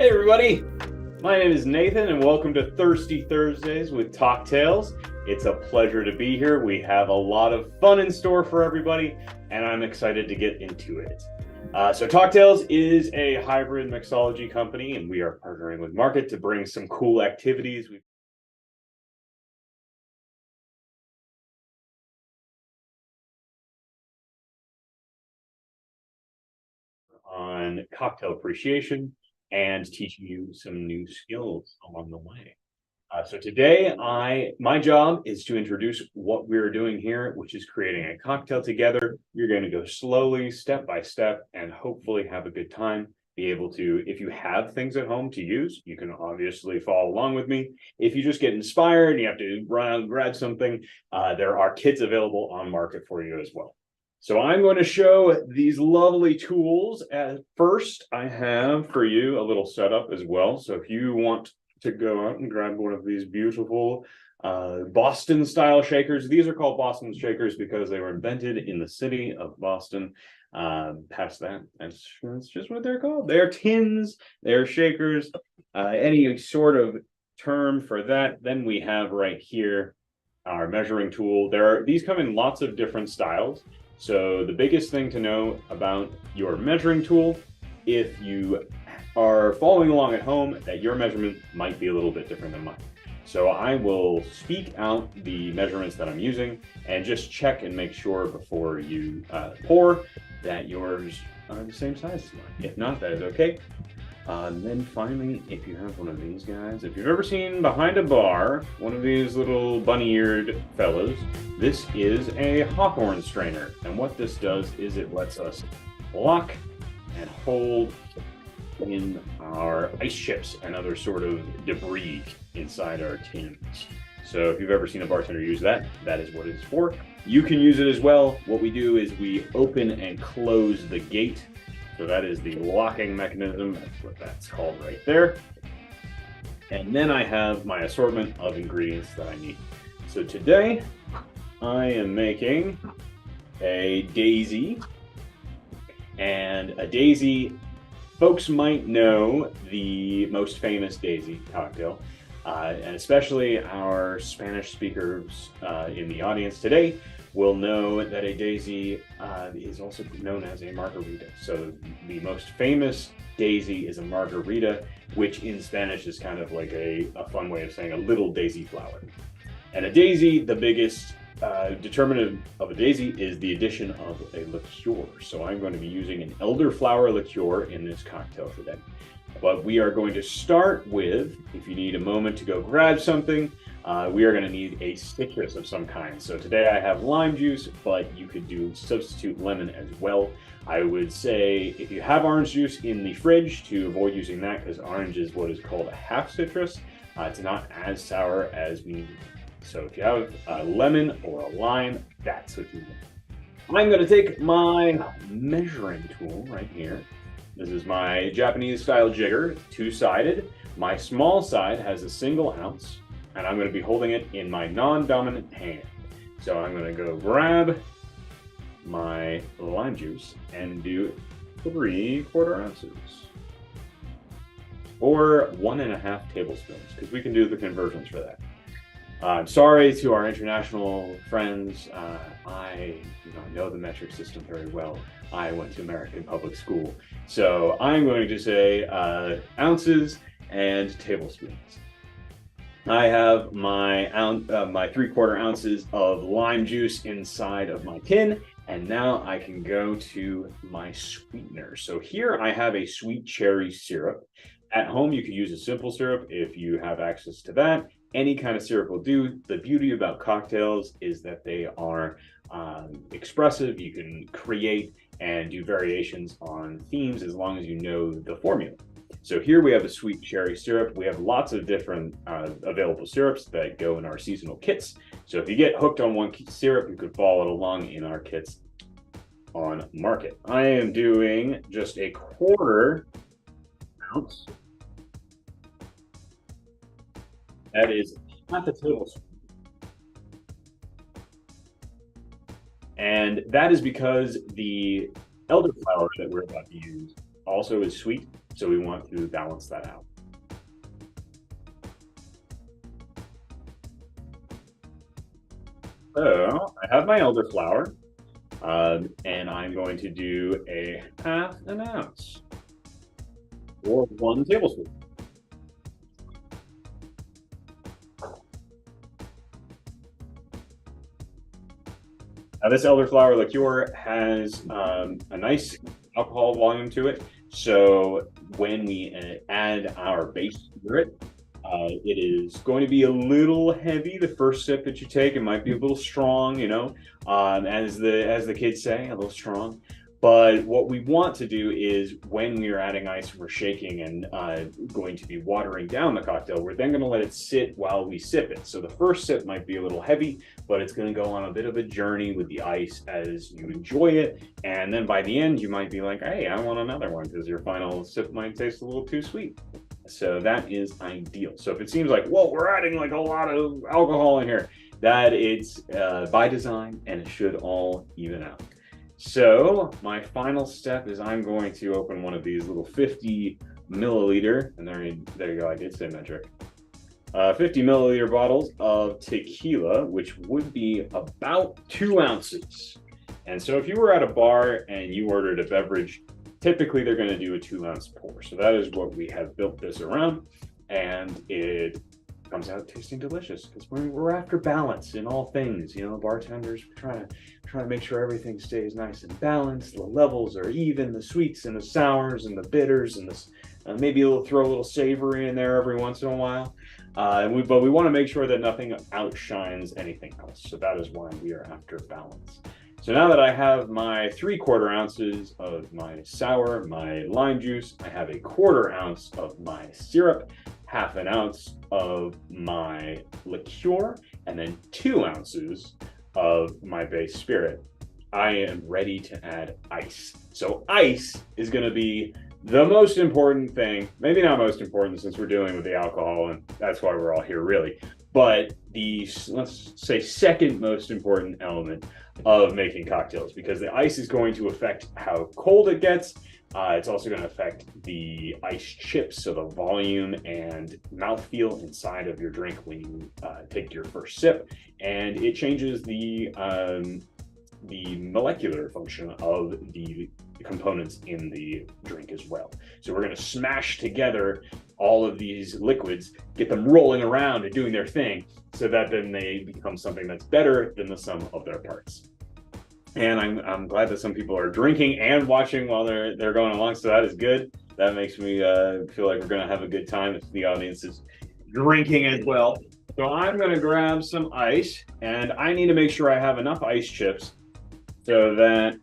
Hey everybody, my name is Nathan and welcome to Thirsty Thursdays with Talktails. It's a pleasure to be here. We have a lot of fun in store for everybody and I'm excited to get into it. So Talktails is a hybrid mixology company and we are partnering with Market to bring some cool activities. On cocktail appreciation and teaching you some new skills along the way. So today, my job is to introduce what we're doing here, which is creating a cocktail together. You're going to go slowly, step by step, and hopefully have a good time. Be able to, if you have things at home to use, you can obviously follow along with me. If you just get inspired and you have to run out and grab something, there are kits available on Market for you as well. So I'm going to show these lovely tools. At first, I have for you a little setup as well. So if you want to go out and grab one of these beautiful Boston style shakers, these are called Boston shakers because they were invented in the city of Boston. Past that, that's just what they're called. They're tins, they're shakers, any sort of term for that. Then we have right here our measuring tool. These come in lots of different styles. So the biggest thing to know about your measuring tool, if you are following along at home, that your measurement might be a little bit different than mine. So I will speak out the measurements that I'm using and just check and make sure before you pour that yours are the same size as mine. If not, that is okay. And then finally, if you have one of these guys, if you've ever seen behind a bar, one of these little bunny-eared fellows, this is a Hawthorne strainer. And what this does is it lets us lock and hold in our ice chips and other sort of debris inside our tins. So if you've ever seen a bartender use that, that is what it's for. You can use it as well. What we do is we open and close the gate. So that is the locking mechanism. That's what that's called right there. And then I have my assortment of ingredients that I need. So today I am making a daisy. And a daisy, folks might know the most famous daisy cocktail. And especially our Spanish speakers in the audience today will know that a daisy is also known as a margarita. So the most famous daisy is a margarita, which in Spanish is kind of like a fun way of saying a little daisy flower. And a daisy, the biggest determinant of a daisy is the addition of a liqueur. So I'm going to be using an elderflower liqueur in this cocktail today. But we are going to start with, if you need a moment to go grab something, we are going to need a citrus of some kind. So today I have lime juice, but you could do substitute lemon as well. I would say if you have orange juice in the fridge, to avoid using that because orange is what is called a half citrus. It's not as sour as we need. So if you have a lemon or a lime, that's what you need. I'm going to take my measuring tool right here. This is my Japanese style jigger, two-sided. My small side has a single ounce, and I'm going to be holding it in my non-dominant hand. So I'm going to go grab my lime juice and do 3/4 ounces. Or 1.5 tablespoons, because we can do the conversions for that. I'm sorry to our international friends. I do not know the metric system very well. I went to American public school. So I'm going to say ounces and tablespoons. I have my 3/4 ounces of lime juice inside of my tin. And now I can go to my sweetener. So here I have a sweet cherry syrup. At home, you could use a simple syrup if you have access to that. Any kind of syrup will do. The beauty about cocktails is that they are expressive. You can create and do variations on themes as long as you know the formula. So here we have a sweet cherry syrup. We have lots of different available syrups that go in our seasonal kits. So if you get hooked on one syrup, you could follow it along in our kits on Market. I am doing just a 1/4 ounce. That is half a tablespoon. And that is because the elderflower that we're about to use also is sweet, so we want to balance that out. So I have my elderflower, and I'm going to do a half an ounce or 1 tablespoon. Now, this elderflower liqueur has a nice alcohol volume to it. So when we add our base spirit, it is going to be a little heavy. The first sip that you take, it might be a little strong, you know, as the kids say, a little strong. But what we want to do is when we are adding ice, we're shaking and going to be watering down the cocktail. We're then going to let it sit while we sip it. So the first sip might be a little heavy, but it's going to go on a bit of a journey with the ice as you enjoy it. And then by the end, you might be like, hey, I want another one, because your final sip might taste a little too sweet. So that is ideal. So if it seems like, whoa, we're adding like a lot of alcohol in here, that it's by design, and it should all even out. So my final step is I'm going to open one of these little 50 milliliter, and there you go, I did say metric, 50 milliliter bottles of tequila, which would be about 2 ounces. And so if you were at a bar and you ordered a beverage, typically they're going to do a 2-ounce pour. So that is what we have built this around, and it comes out tasting delicious because we're after balance in all things. You know, bartenders, we're trying to make sure everything stays nice and balanced. The levels are even, the sweets and the sours and the bitters, and this maybe throw a little savory in there every once in a while. But we want to make sure that nothing outshines anything else. So that is why we are after balance. So now that I have my 3/4 ounces of my sour, my lime juice, I have a 1/4 ounce of my syrup, half an ounce of my liqueur, and then 2 ounces of my base spirit, I am ready to add ice. So ice is going to be the most important thing, maybe not most important since we're dealing with the alcohol, and that's why we're all here really, but the, let's say, second most important element of making cocktails, because the ice is going to affect how cold it gets. It's also going to affect the ice chips, so the volume and mouthfeel inside of your drink when you take your first sip, and it changes the molecular function of the components in the drink as well. So we're going to smash together all of these liquids, get them rolling around and doing their thing, so that then they become something that's better than the sum of their parts. And I'm glad that some people are drinking and watching while they're going along, so that is good. That makes me feel like we're going to have a good time if the audience is drinking as well. So I'm going to grab some ice, and I need to make sure I have enough ice chips so that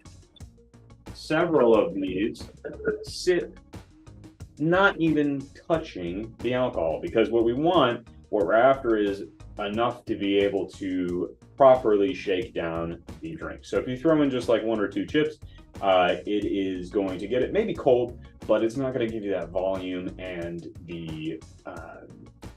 several of these sit not even touching the alcohol, because what we're after is enough to be able to properly shake down the drink. So if you throw in just like 1 or 2 chips, it is going to get it maybe cold, but it's not going to give you that volume and the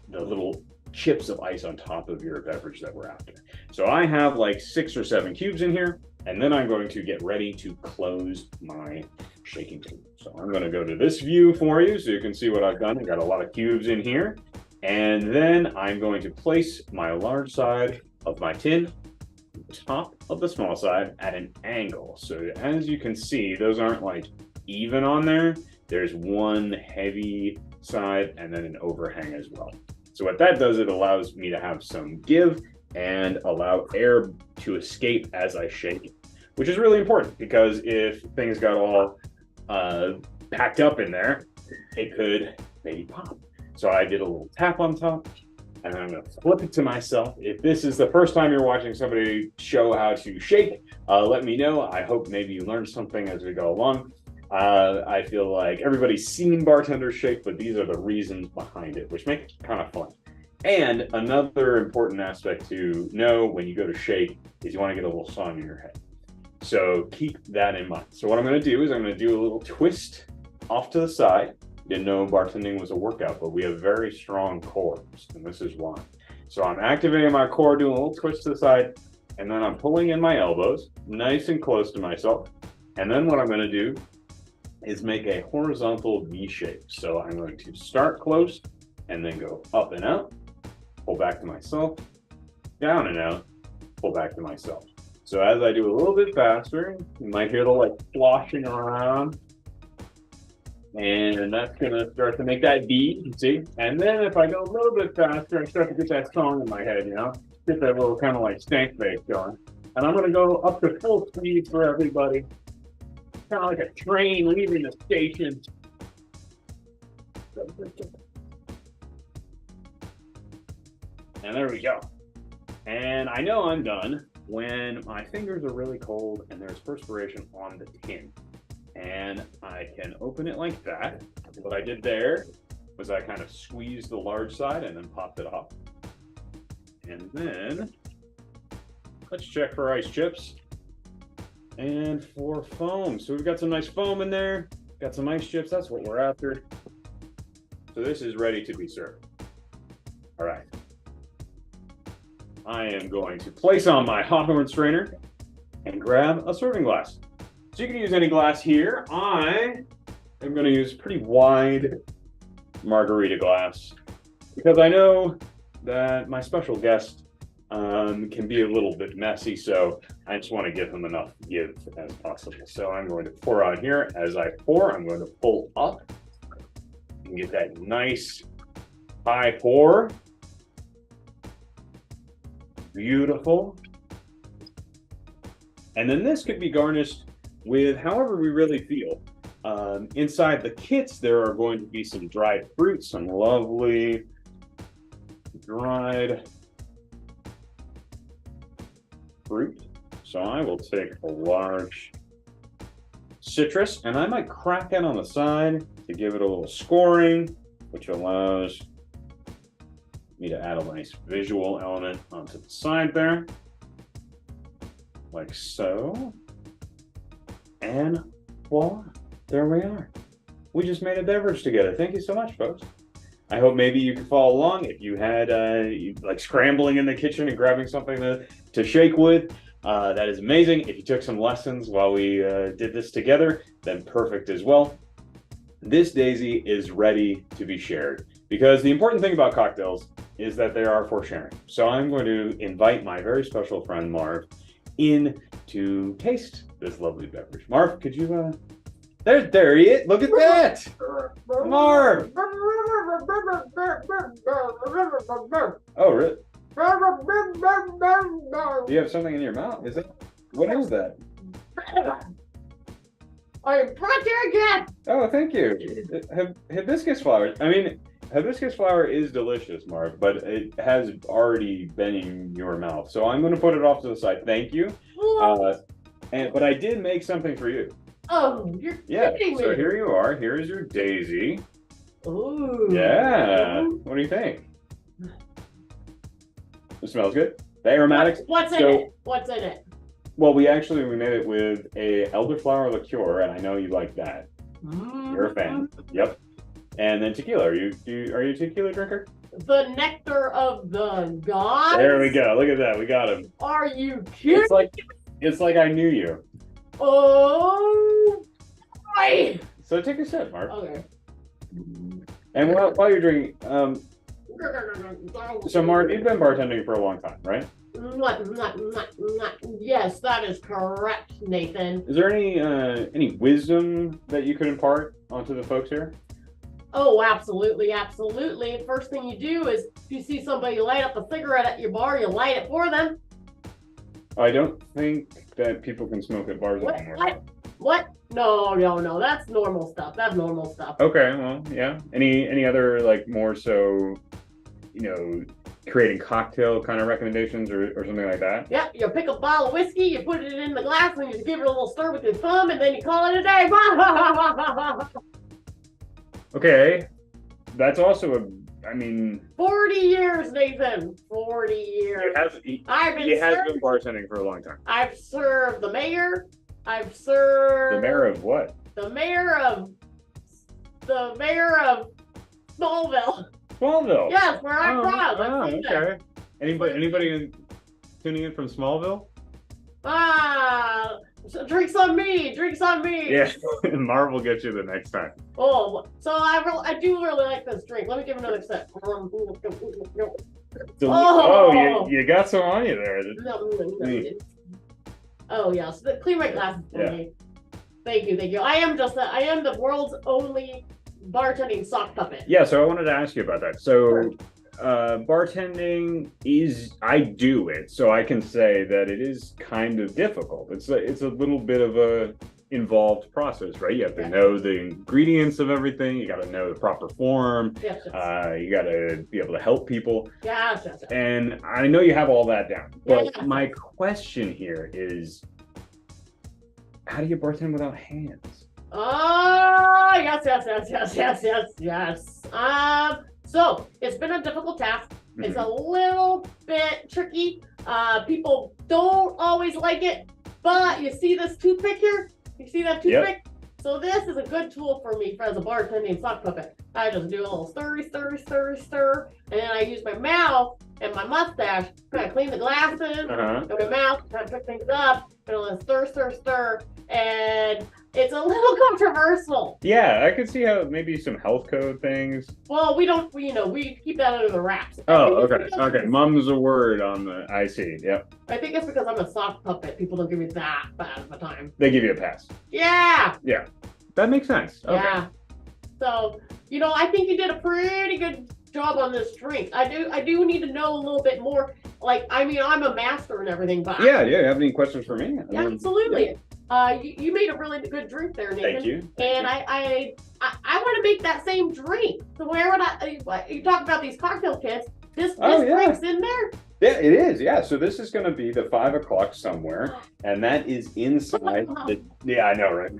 little chips of ice on top of your beverage that we're after. So I have like 6 or 7 cubes in here, and then I'm going to get ready to close my shaking table. So I'm going to go to this view for you so you can see what I've done. I've got a lot of cubes in here, and then I'm going to place my large side of my tin on top of the small side at an angle. So as you can see, those aren't like even on there. There's one heavy side and then an overhang as well. So what that does, it allows me to have some give and allow air to escape as I shake it, which is really important, because if things got all packed up in there, it could maybe pop. So I did a little tap on top, and I'm going to flip it to myself. If this is the first time you're watching somebody show how to shake, let me know. I hope maybe you learned something as we go along. I feel like everybody's seen bartenders shake, but these are the reasons behind it, which make it kind of fun. And another important aspect to know when you go to shake is you want to get a little song in your head. So keep that in mind. So what I'm going to do is I'm going to do a little twist off to the side. Didn't know bartending was a workout, but we have very strong cores, and this is why. So I'm activating my core, doing a little twist to the side, and then I'm pulling in my elbows, nice and close to myself. And then what I'm going to do is make a horizontal V shape. So I'm going to start close and then go up and out, pull back to myself, down and out, pull back to myself. So as I do a little bit faster, you might hear the like sloshing around. And that's gonna start to make that V, you see? And then if I go a little bit faster, I start to get that song in my head, get that little kind of like stank face going. And I'm gonna go up to full speed for everybody. Kind of like a train leaving the station. And there we go. And I know I'm done when my fingers are really cold and there's perspiration on the tin. And I can open it like that. What I did there was I kind of squeezed the large side and then popped it off. And then let's check for ice chips and for foam. So we've got some nice foam in there, got some ice chips, that's what we're after. So this is ready to be served. All right. I am going to place on my Hawthorne strainer and grab a serving glass. So you can use any glass here. I am going to use pretty wide margarita glass because I know that my special guest can be a little bit messy, so I just want to give him enough give as possible. So I'm going to pour out here. As I pour, I'm going to pull up and get that nice high pour. Beautiful. And then this could be garnished with however we really feel. Inside the kits, there are going to be some dried fruits, some lovely dried fruit. So I will take a large citrus and I might crack it on the side to give it a little scoring, which allows me to add a nice visual element onto the side there, like so. And voila, there we are. We just made a beverage together. Thank you so much, folks. I hope maybe you could follow along if you had like scrambling in the kitchen and grabbing something to shake with. That is amazing. If you took some lessons while we did this together, then perfect as well. This daisy is ready to be shared because the important thing about cocktails is that they are for sharing. So I'm going to invite my very special friend Marv in to taste this lovely beverage. Marv, could you there he is. Look at that. Marv. Oh, really? Do you have something in your mouth? Is it? What is that? I'm pregnant again. Oh, thank you. Hibiscus flowers. I mean, hibiscus flower is delicious, Marv, but it has already been in your mouth. So I'm going to put it off to the side. Thank you. But I did make something for you. Oh, you're kidding me. So here you are. Here's your daisy. Ooh. Yeah. What do you think? It smells good. The aromatics. What's in it? What's in it? Well, we made it with a elderflower liqueur, and I know you like that. You're a fan. Yep. And then tequila. Are you a tequila drinker? The nectar of the gods. There we go. Look at that. We got him. Are you kidding? It's like I knew you. Oh, boy. So take a sip, Mark. Okay. And while you're drinking, so Mark, you've been bartending for a long time, right? Yes, that is correct, Nathan. Is there any wisdom that you could impart onto the folks here? Oh, absolutely, absolutely. First thing you do is if you see somebody light up a cigarette at your bar, you light it for them. I don't think that people can smoke at bars anymore. What? No. That's normal stuff. Okay, well, yeah. Any other like more so, creating cocktail kind of recommendations or something like that? Yep, you pick a bottle of whiskey, you put it in the glass, and you give it a little stir with your thumb, and then you call it a day. Okay, that's also 40 years, Nathan. 40 years. He has been bartending for a long time. I've served the mayor. I've served... The mayor of what? The mayor of Smallville. Smallville? Yes, where I'm from. Okay. Anybody tuning in from Smallville? So drinks on me. Drinks on me. Yeah, Marv will get you the next time. Oh, so I do really like this drink. Let me give another sip. Oh, you got some on you there. Oh yeah, so clean my glasses for me. Thank you. I am the world's only bartending sock puppet. Yeah, so I wanted to ask you about that. So, bartending I do it, so I can say that it is kind of difficult. It's a little bit of a involved process, right? You have to know the ingredients of everything. You got to know the proper form. Yes. You got to be able to help people. Yes. And I know you have all that down. But my question here is, how do you bartend without hands? Oh, yes. So it's been a difficult task. It's a little bit tricky. People don't always like it, but you see this toothpick here? You see that toothpick? Yep. So this is a good tool for me as a bartending sock puppet. I just do a little stir, and then I use my mouth and my mustache to kind of clean the glasses, and my mouth kind of pick things up, and a stir, and it's a little controversial. Yeah, I could see how maybe some health code things. Well, we keep that under the wraps. Oh, okay. Mum's a word on the. I see. Yep. I think it's because I'm a sock puppet. People don't give me that bad of a time. They give you a pass. Yeah. Yeah, that makes sense. Okay. Yeah. So I think you did a pretty good job on this drink. I do need to know a little bit more. I'm a master and everything, but yeah. You have any questions for me? Absolutely. You made a really good drink there, Nathan. Thank you. And I want to make that same drink. So where would you talk about these cocktail kits? This drink's in there. Yeah, it is. Yeah, so this is going to be the 5 o'clock somewhere, and that is inside the. Yeah, I know, right?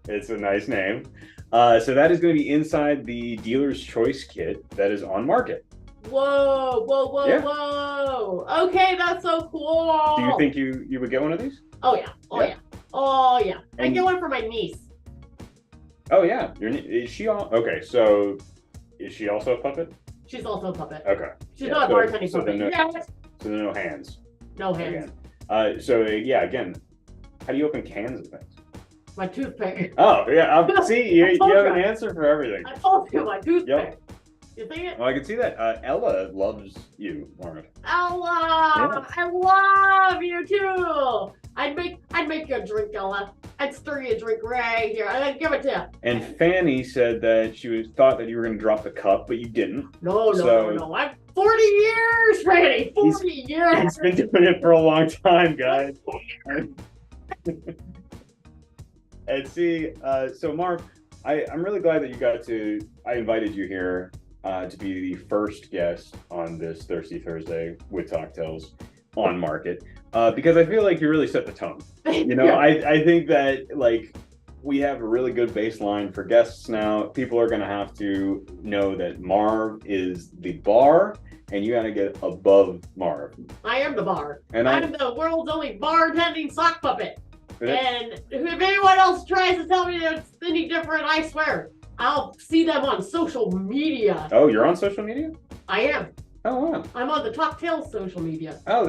It's a nice name. So that is going to be inside the dealer's choice kit that is on market. Whoa! Okay, that's so cool. Do you think you would get one of these? Oh yeah. I get one for my niece. Oh yeah, is she all okay? So is she also a puppet? She's also a puppet. Okay. She's not a bartending puppet. So no hands. No hands. Again, how do you open cans of things? My toothpick. Oh yeah, see, you have an answer for everything. I told you, my toothpick. Yep. You see it? Well, I can see that. Ella loves you, Marv. Ella, I love you too. I'd make you a drink, Ella. I'd stir you a drink right here. I'd give it to you. And Fanny said that she thought that you were going to drop the cup, but you didn't. No. I'm 40 years, Fanny. 40 years. He's been doing it for a long time, guys. And see, so Marv, I'm really glad that I invited you here to be the first guest on this Thirsty Thursday with Cocktails on Market, because I feel like you really set the tone. I think that we have a really good baseline for guests now. People are going to have to know that Marv is the bar, and you got to get above Marv. I am the bar. And I'm the world's only bartending sock puppet. And if anyone else tries to tell me that it's any different, I swear, I'll see them on social media. Oh, you're on social media? I am. Oh, wow. I'm on the Cocktail social media. Oh,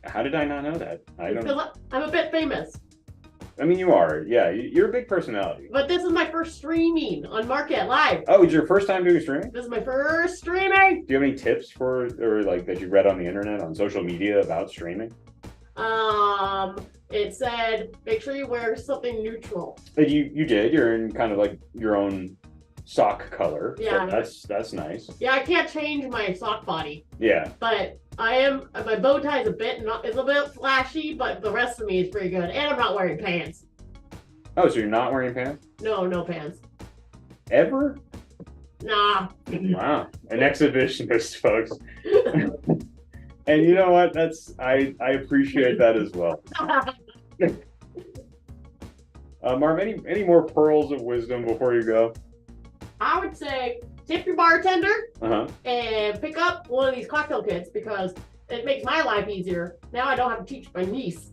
how did I not know that? Because I'm a bit famous. I mean, you are. Yeah, you're a big personality. But this is my first streaming on Market Live. Oh, it's your first time doing streaming? This is my first streaming. Do you have any tips that you read on the internet on social media about streaming? It said, make sure you wear something neutral. You did. You're in kind of your own sock color. Yeah. So that's nice. Yeah, I can't change my sock body. Yeah. But my bow tie is a bit flashy, but the rest of me is pretty good. And I'm not wearing pants. Oh, so you're not wearing pants? No pants. Ever? Nah. Wow. An exhibitionist, folks. And you know what? I appreciate that as well. Marv, any more pearls of wisdom before you go? I would say tip your bartender and pick up one of these cocktail kits because it makes my life easier. Now I don't have to teach my niece.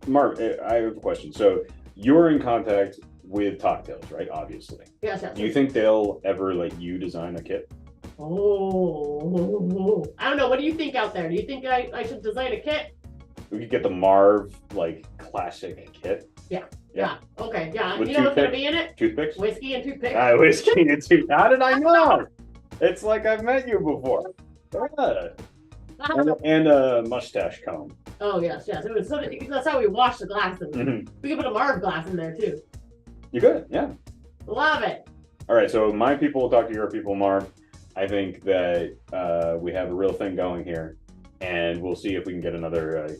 Marv, I have a question. So you're in contact with Cocktails, right? Obviously. Yes. Do you think they'll ever let you design a kit? Oh, I don't know. What do you think out there? Do you think I should design a kit? We could get the Marv like classic kit. Yeah. Okay. Yeah. With You know what's gonna toothpick? be in it? Toothpicks? Whiskey and toothpicks. Whiskey and tooth. How did I know? It's like I've met you before. Yeah. And a mustache comb. Oh yes, yes. It was that's how we wash the glasses. Mhm. We can put a Marv glass in there too. You good? Yeah. Love it. All right. So my people will talk to your people, Marv. I think that we have a real thing going here, and we'll see if we can get another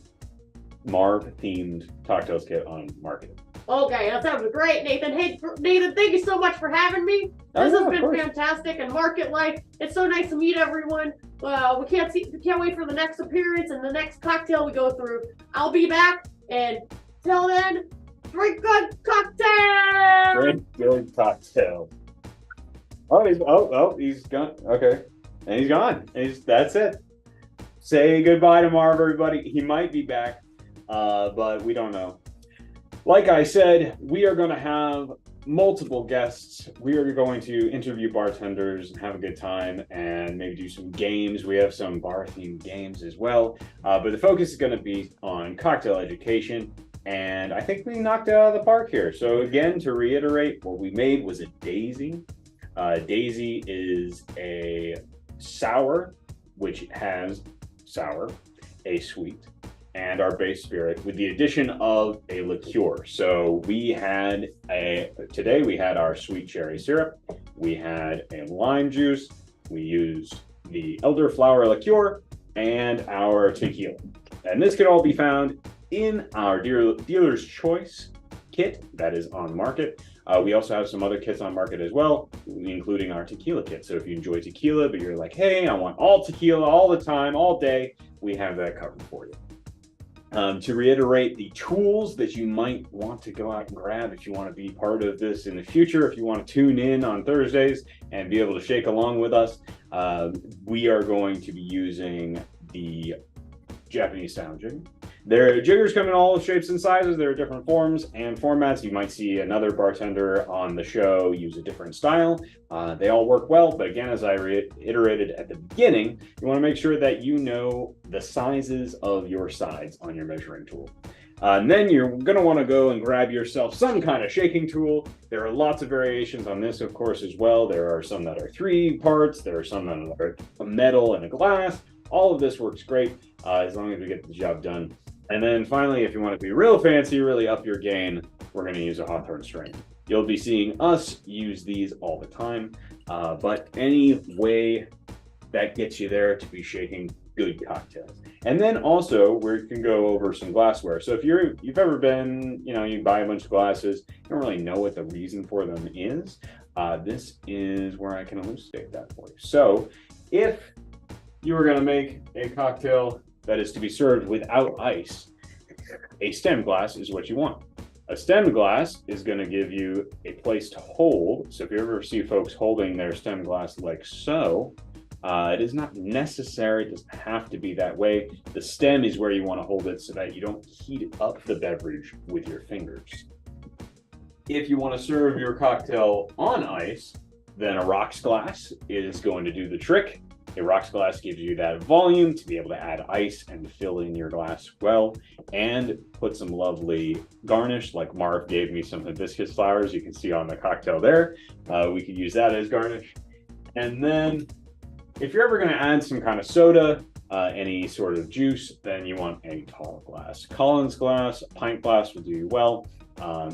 Marv-themed cocktails kit on market. Okay, that sounds great, Nathan. Hey, Nathan, thank you so much for having me. This has been fantastic, and Market Life. It's so nice to meet everyone. We can't wait for the next appearance and the next cocktail we go through. I'll be back, and till then, drink good cocktail. Drink good cocktail. He's gone. Okay, and he's gone. That's it. Say goodbye to Marv, everybody. He might be back, but we don't know. Like I said, we are going to have multiple guests. We are going to interview bartenders and have a good time and maybe do some games. We have some bar-themed games as well. But the focus is going to be on cocktail education. And I think we knocked it out of the park here. So again, to reiterate, what we made was a Daisy. Daisy is a sour, which has sour, a sweet, and our base spirit with the addition of a liqueur. So today we had our sweet cherry syrup, we had a lime juice, we used the elderflower liqueur, and our tequila. And this can all be found in our dealer's choice kit that is on market. We also have some other kits on market as well, including our tequila kit. So if you enjoy tequila, but you're like, hey, I want all tequila all the time, all day, we have that covered for you. To reiterate the tools that you might want to go out and grab if you want to be part of this in the future, if you want to tune in on Thursdays and be able to shake along with us, we are going to be using the Japanese style jigger. Their jiggers come in all shapes and sizes. There are different forms and formats. You might see another bartender on the show use a different style. They all work well, but again, as I reiterated at the beginning, you want to make sure that you know the sizes of your sides on your measuring tool. And then you're going to want to go and grab yourself some kind of shaking tool. There are lots of variations on this, of course, as well. There are some that are 3 parts. There are some that are a metal and a glass. All of this works great as long as we get the job done. And then finally, if you want to be real fancy, really up your game, we're going to use a Hawthorne strain. You'll be seeing us use these all the time, but any way that gets you there to be shaking good cocktails. And then also we can go over some glassware. So if you've ever been, you buy a bunch of glasses, you don't really know what the reason for them is. This is where I can elucidate that for you. So if you were going to make a cocktail that is to be served without ice, a stem glass is what you want. A stem glass is going to give you a place to hold. So if you ever see folks holding their stem glass like so, it is not necessary. It doesn't have to be that way. The stem is where you want to hold it so that you don't heat up the beverage with your fingers. If you want to serve your cocktail on ice, then a rocks glass is going to do the trick. A rocks glass gives you that volume to be able to add ice and fill in your glass well, and put some lovely garnish, like Marv gave me some hibiscus flowers you can see on the cocktail there. We could use that as garnish. And then if you're ever going to add some kind of soda, any sort of juice, then you want a tall glass. Collins glass, a pint glass will do you well.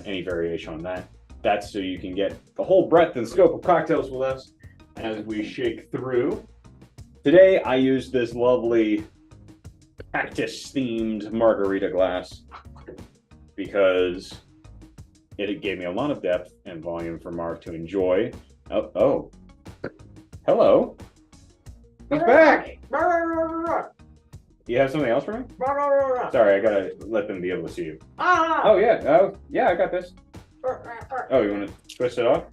Any variation on that. That's so you can get the whole breadth and scope of cocktails with us as we shake through. Today, I used this lovely cactus-themed margarita glass because it gave me a lot of depth and volume for Mark to enjoy. Oh. Hello. He's back. You have something else for me? Sorry, I gotta let them be able to see you. Oh, yeah. Oh, yeah, I got this. Oh, you want to twist it off?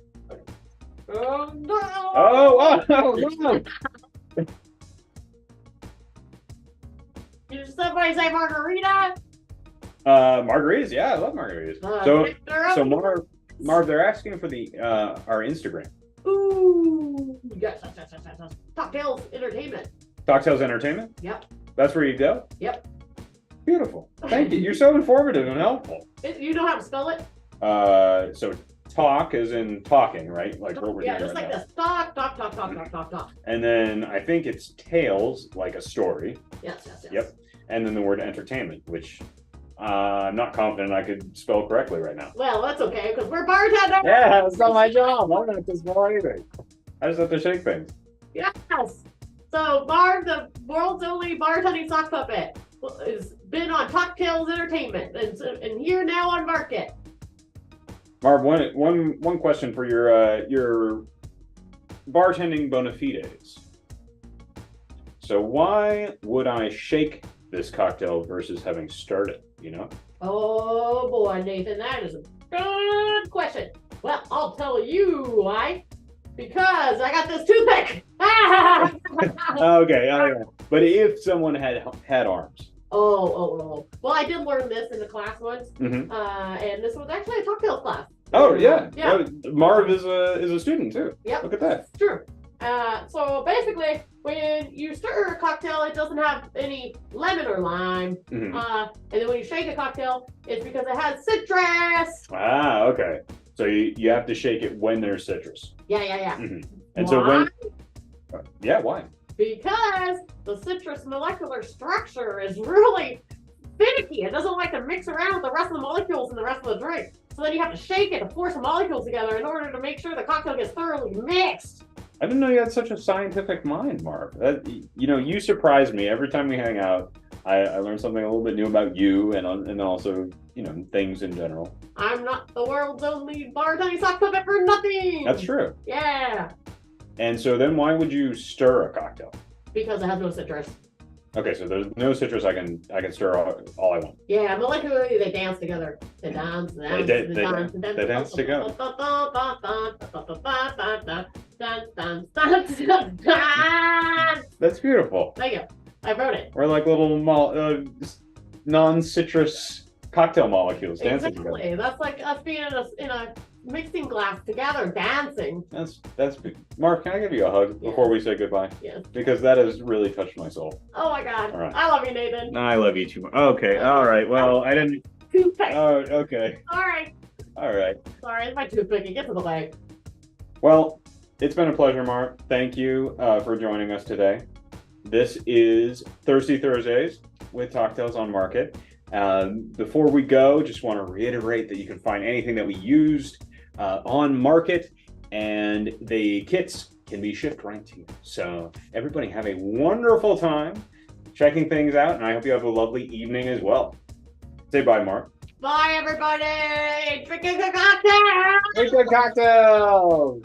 No. Oh, no. Did somebody say margarita? Margaritas, yeah, I love margaritas. So Marv, they're asking for our Instagram. Ooh, yes. Cocktails Entertainment. Cocktails Entertainment? Yep. That's where you go? Yep. Beautiful. Thank you. You're so informative and helpful. You know how to spell it? So talk is in talking, right? Like what we're Yeah, doing just right like now. this. Talk, talk, talk, talk, talk, talk, talk. And then I think it's tales, like a story. Yes, yes, yes. Yep. And then the word entertainment, which I'm not confident I could spell correctly right now. Well, that's okay, because we're bartenders. Yeah, that's not my job. I don't have to spell anything. I just have to shake things. Yes. So Marv, the world's only bartending sock puppet, has been on Cocktails Entertainment, and here now on Market. Marv, one question for your bartending bona fides. So why would I shake this cocktail versus having stirred it? You know? Oh boy, Nathan, that is a good question. Well, I'll tell you why. Because I got this toothpick. Okay. But if someone had arms. Oh. Well, I did learn this in the class once, Mm-hmm. and this was actually a cocktails class. Oh yeah. Yeah. Marv is a student too. Yep. Look at that. It's true. So basically, when you stir a cocktail, it doesn't have any lemon or lime. Mhm. And then when you shake a cocktail, it's because it has citrus. Ah, okay. So you have to shake it when there's citrus. Yeah. Mhm. And so when? Yeah, why? Because the citrus molecular structure is really finicky. It doesn't like to mix around with the rest of the molecules in the rest of the drink. So then you have to shake it to force the molecules together in order to make sure the cocktail gets thoroughly mixed. I didn't know you had such a scientific mind, Marv. You surprise me every time we hang out. I learn something a little bit new about you and also, things in general. I'm not the world's only bartending sock puppet for nothing. That's true. Yeah, And so then why would you stir a cocktail? because it has no citrus. Okay, so there's no citrus. I can stir all I want. Yeah, molecularly they dance together. They dance, They dance together. That's beautiful. Thank you. I wrote it. We're like little non-citrus cocktail molecules dancing together. Exactly. That's like us being in a mixing glass together, dancing. That's Marv, can I give you a hug before we say goodbye? Yes. Because that has really touched my soul. Oh my God. All right. I love you, Nathan. I love you too. Okay. All right. Well, I didn't. Toothpick. Oh, okay. Sorry. All right. Sorry, it's my toothpick. It gets in the way. Well, it's been a pleasure, Mark. Thank you for joining us today. This is Thirsty Thursdays with Cocktails on Market. Before we go, just want to reiterate that you can find anything that we used on Market, and the kits can be shipped right to you. So everybody have a wonderful time checking things out, and I hope you have a lovely evening as well. Say bye, Mark. Bye, everybody. Drinking a cocktail. Drink the cocktails.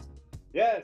Yes.